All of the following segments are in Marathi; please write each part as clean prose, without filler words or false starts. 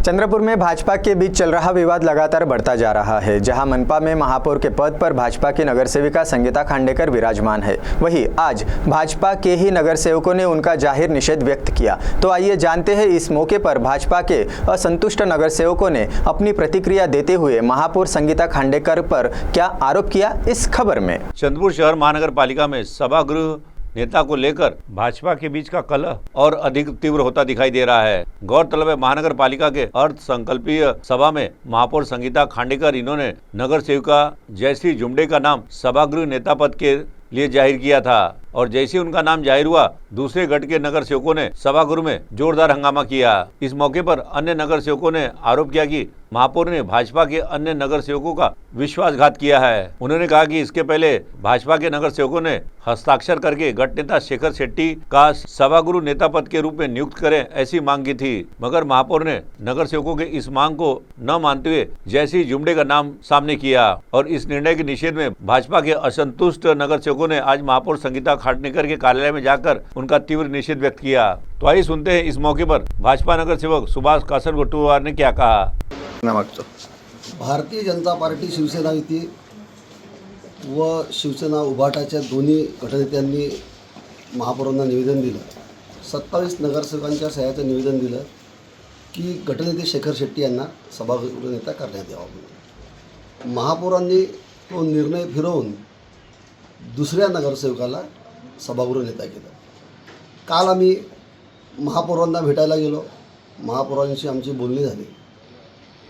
चंद्रपुर में भाजपा के बीच चल रहा विवाद लगातार बढ़ता जा रहा है। जहां मनपा में महापौर के पद पर भाजपा की नगर सेविका संगीता खांडेकर विराजमान है, वहीं आज भाजपा के ही नगर सेवकों ने उनका जाहिर निषेध व्यक्त किया। तो आइए जानते हैं इस मौके पर भाजपा के असंतुष्ट नगर सेवकों ने अपनी प्रतिक्रिया देते हुए महापौर संगीता खांडेकर पर क्या आरोप किया, इस खबर में। चंद्रपुर शहर महानगर पालिका में सभागृह नेता को लेकर भाजपा के बीच का कलह और अधिक तीव्र होता दिखाई दे रहा है। गौरतलब है, महानगर पालिका के अर्थ संकल्पीय सभा में महापौर संगीता खांडेकर इन्होंने नगर सेविका जयश्री जुमडे का नाम सभागृह नेता पद के लिए जाहिर किया था और जैसे उनका नाम जाहिर हुआ, दूसरे गढ़ के नगर सेवकों ने सभागृह में जोरदार हंगामा किया। इस मौके पर अन्य नगर सेवकों ने आरोप किया कि महापौर ने भाजपा के अन्य नगर सेवकों का विश्वासघात किया है। उन्होंने कहा कि इसके पहले भाजपा के नगर सेवकों ने हस्ताक्षर करके गढ़ नेता शेखर शेट्टी का सभागृह नेता पद के रूप में नियुक्त करें, ऐसी मांग की थी, मगर महापौर ने नगर सेवकों के इस मांग को न मानते हुए जयश्री जुमडे का नाम सामने किया और इस निर्णय के निषेध में भाजपा के असंतुष्ट नगर सेवकों ने आज महापौर संगीता खांडेकर के कार्यालय में जाकर उनका तीव्र निषेध व्यक्त किया। तो आइए सुनते हैं इस मौके पर भाजपा नगर सेवक सुभाष कासरगोट्टूवार ने क्या कहा। भारतीय जनता पार्टी शिवसेना युती व शिवसेना उभाटाच्या दोन्ही गटनेत्यांनी महापौरांना निवेदन दिलं। 27 नगरसेवकांच्या सह्याचं निवेदन दिलं की गटनेते शेखर शेट्टी यांना सभागृह नेता करण्यात यावा म्हणून। महापौरांनी तो निर्णय फिरवून दुसऱ्या नगरसेवकाला सभागृह नेता केलं। काल आम्ही महापौरांना भेटायला गेलो, महापौरांशी आमची बोलणी झाली।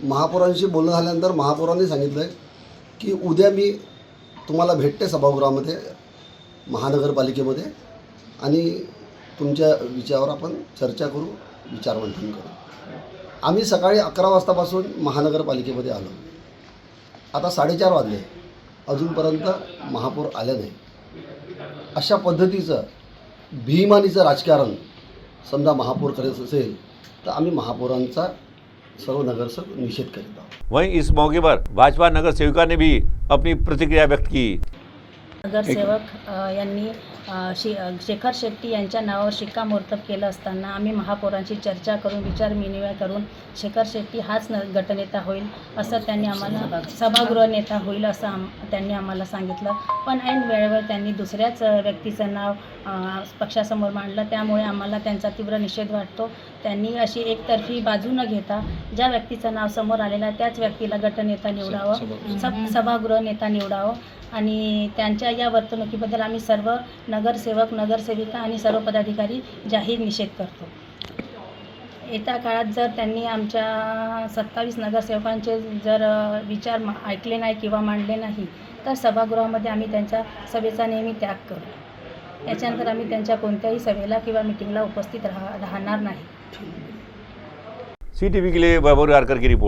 महापौरांशी बोलणं झाल्यानंतर महापौरांनी सांगितलं की उद्या मी तुम्हाला भेटते सभागृहामध्ये महानगरपालिकेमध्ये आणि तुमच्या विचारावर आपण चर्चा करू, विचारमंथन करू। आम्ही सकाळी 11 वाजतापासून महानगरपालिकेमध्ये आलो। आता 4:30 वाजले, अजूनपर्यंत महापौर आले नाही। अशा पद्धतीचं बेईमानीचं राजकारण समजा महापौर करत असेल तर आम्ही महापौरांचा सर्व नगरसेवक निषेध करीत आहोत। वहीं इस मौके पर भाजपा नगर सेविका ने भी अपनी प्रतिक्रिया व्यक्त की। नगरसेवक यांनी शेखर शेट्टी यांच्या नावावर शिक्कामोर्तब केलं असताना आम्ही महापौरांची चर्चा करून विचारविनिमय करून शेखर शेट्टी हाच गटनेता होईल असं त्यांनी आम्हाला, सभागृह नेता होईल असं त्यांनी आम्हाला सांगितलं। पण ऐन वेळेवर त्यांनी दुसऱ्याच व्यक्तीचं नाव पक्षासमोर मांडलं, त्यामुळे आम्हाला त्यांचा तीव्र निषेध वाटतो। त्यांनी अशी एकतर्फी बाजू न घेता ज्या व्यक्तीचं नाव समोर आलेलं आहे त्याच व्यक्तीला गटनेता निवडावं, सभागृह नेता निवडावं आणि त्यांच्या या वर्तणुकीबद्दल आम्ही सर्व नगरसेवक, नगरसेविका आणि सर्व पदाधिकारी जाहीर निषेध करतो। येत्या काळात जर त्यांनी आमच्या 27 नगरसेवकांचे जर विचार ऐकले नाही किंवा मांडले नाही तर सभागृहामध्ये आम्ही त्यांच्या सभेचा नेहमी त्याग करू। याच्यानंतर आम्ही त्यांच्या कोणत्याही सभेला किंवा मीटिंगला उपस्थित राहणार नाही। CTV के लिए वैभव रारकर की रिपोर्ट।